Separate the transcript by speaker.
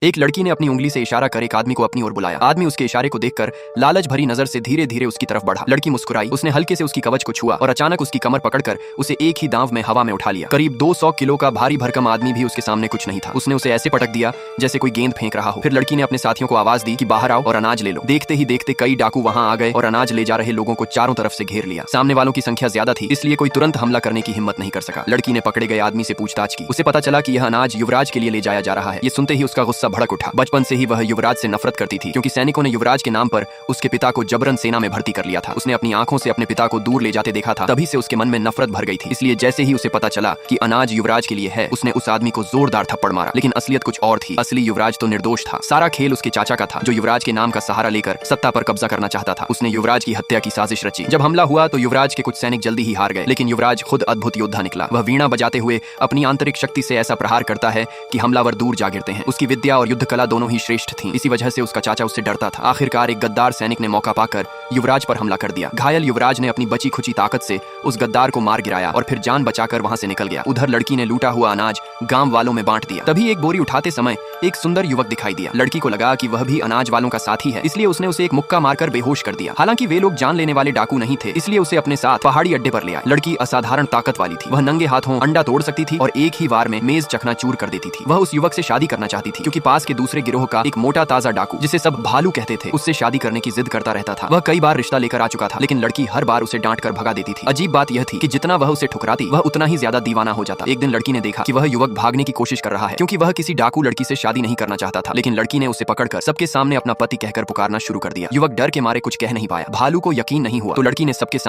Speaker 1: एक लड़की ने अपनी उंगली से इशारा कर एक आदमी को अपनी ओर बुलाया। आदमी उसके इशारे को देखकर लालच भरी नजर से धीरे धीरे उसकी तरफ बढ़ा। लड़की मुस्कुराई, उसने हल्के से उसकी कवच को छुआ और अचानक उसकी कमर पकड़कर उसे एक ही दांव में हवा में उठा लिया। करीब 200 किलो का भारी भरकम आदमी भी उसके सामने कुछ नहीं था। उसने उसे ऐसे पटक दिया जैसे कोई गेंद फेंक रहा हो। फिर लड़की ने अपने साथियों को आवाज दी कि बाहर आओ और अनाज ले लो। देखते ही देखते कई डाकू वहां आ गए और अनाज ले जा रहे लोगों को चारों तरफ से घेर लिया। सामने वालों की संख्या ज्यादा थी, इसलिए कोई तुरंत हमला करने की हिम्मत नहीं कर सका। लड़की ने पकड़े गए आदमी से पूछताछ की। उसे पता चला कि यह अनाज युवराज के लिए ले जाया जा रहा है। ये सुनते ही उसका गुस्सा भड़क उठा। बचपन से ही वह युवराज से नफरत करती थी, क्योंकि सैनिकों ने युवराज के नाम पर उसके पिता को जबरन सेना में भर्ती कर लिया था। उसने अपनी आंखों से अपने पिता को दूर ले जाते देखा था, तभी से उसके मन में नफरत भर गई थी। इसलिए जैसे ही उसे पता चला कि अनाज युवराज के लिए है, उसने उस आदमी को जोरदार थप्पड़ मारा। लेकिन असलियत कुछ और थी। असली युवराज तो निर्दोष था। सारा खेल उसके चाचा का था, जो युवराज के नाम का सहारा लेकर सत्ता पर कब्जा करना चाहता था। उसने युवराज की हत्या की साजिश रची। जब हमला हुआ तो युवराज के कुछ सैनिक जल्दी ही हार गए, लेकिन युवराज खुद अद्भुत योद्धा निकला। वह वीणा बजाते हुए अपनी आंतरिक शक्ति से ऐसा प्रहार करता है कि हमलावर दूर जा गिरते हैं। उसकी विद्या और युद्ध कला दोनों ही श्रेष्ठ थी। इसी वजह से उसका चाचा उससे डरता था। आखिरकार एक गद्दार सैनिक ने मौका पाकर युवराज पर हमला कर दिया। घायल युवराज ने अपनी बची खुची ताकत से उस गद्दार को मार गिराया और फिर जान बचाकर वहां से निकल गया। उधर लड़की ने लूटा हुआ अनाज गांव वालों में बांट दिया। तभी एक बोरी उठाते समय एक सुंदर युवक दिखाई दिया। लड़की को लगा कि वह भी अनाज वालों का साथी है, इसलिए उसने उसे एक मुक्का मारकर बेहोश कर दिया। हालांकि वे लोग जान लेने वाले डाकू नहीं थे, इसलिए उसे अपने साथ पहाड़ी अड्डे पर ले आए। लड़की असाधारण ताकत वाली थी। वह नंगे हाथों अंडा तोड़ सकती थी और एक ही वार में मेज चकनाचूर कर देती थी। वह उस युवक से शादी करना चाहती थी, क्योंकि पास के दूसरे गिरोह का एक मोटा ताजा डाकू, जिसे सब भालू कहते थे, उससे शादी करने की जिद करता रहता था। वह कई बार रिश्ता लेकर आ चुका था, लेकिन लड़की हर बार उसे डांट कर भगा देती थी। अजीब बात यह थी कि जितना वह उसे ठुकराती, वह उतना ही ज्यादा दीवाना हो जाता। एक दिन लड़की ने देखा कि वह युवक भागने की कोशिश कर रहा है, क्योंकि वह किसी डाकू लड़की से शादी नहीं करना चाहता था। लेकिन लड़की ने उसे पकड़कर सबके सामने अपना पति कहकर पुकारना शुरू कर दिया। युवक डर के मारे कुछ कह नहीं पाया। भालू को यकीन नहीं हुआ, तो लड़की ने सबके सामने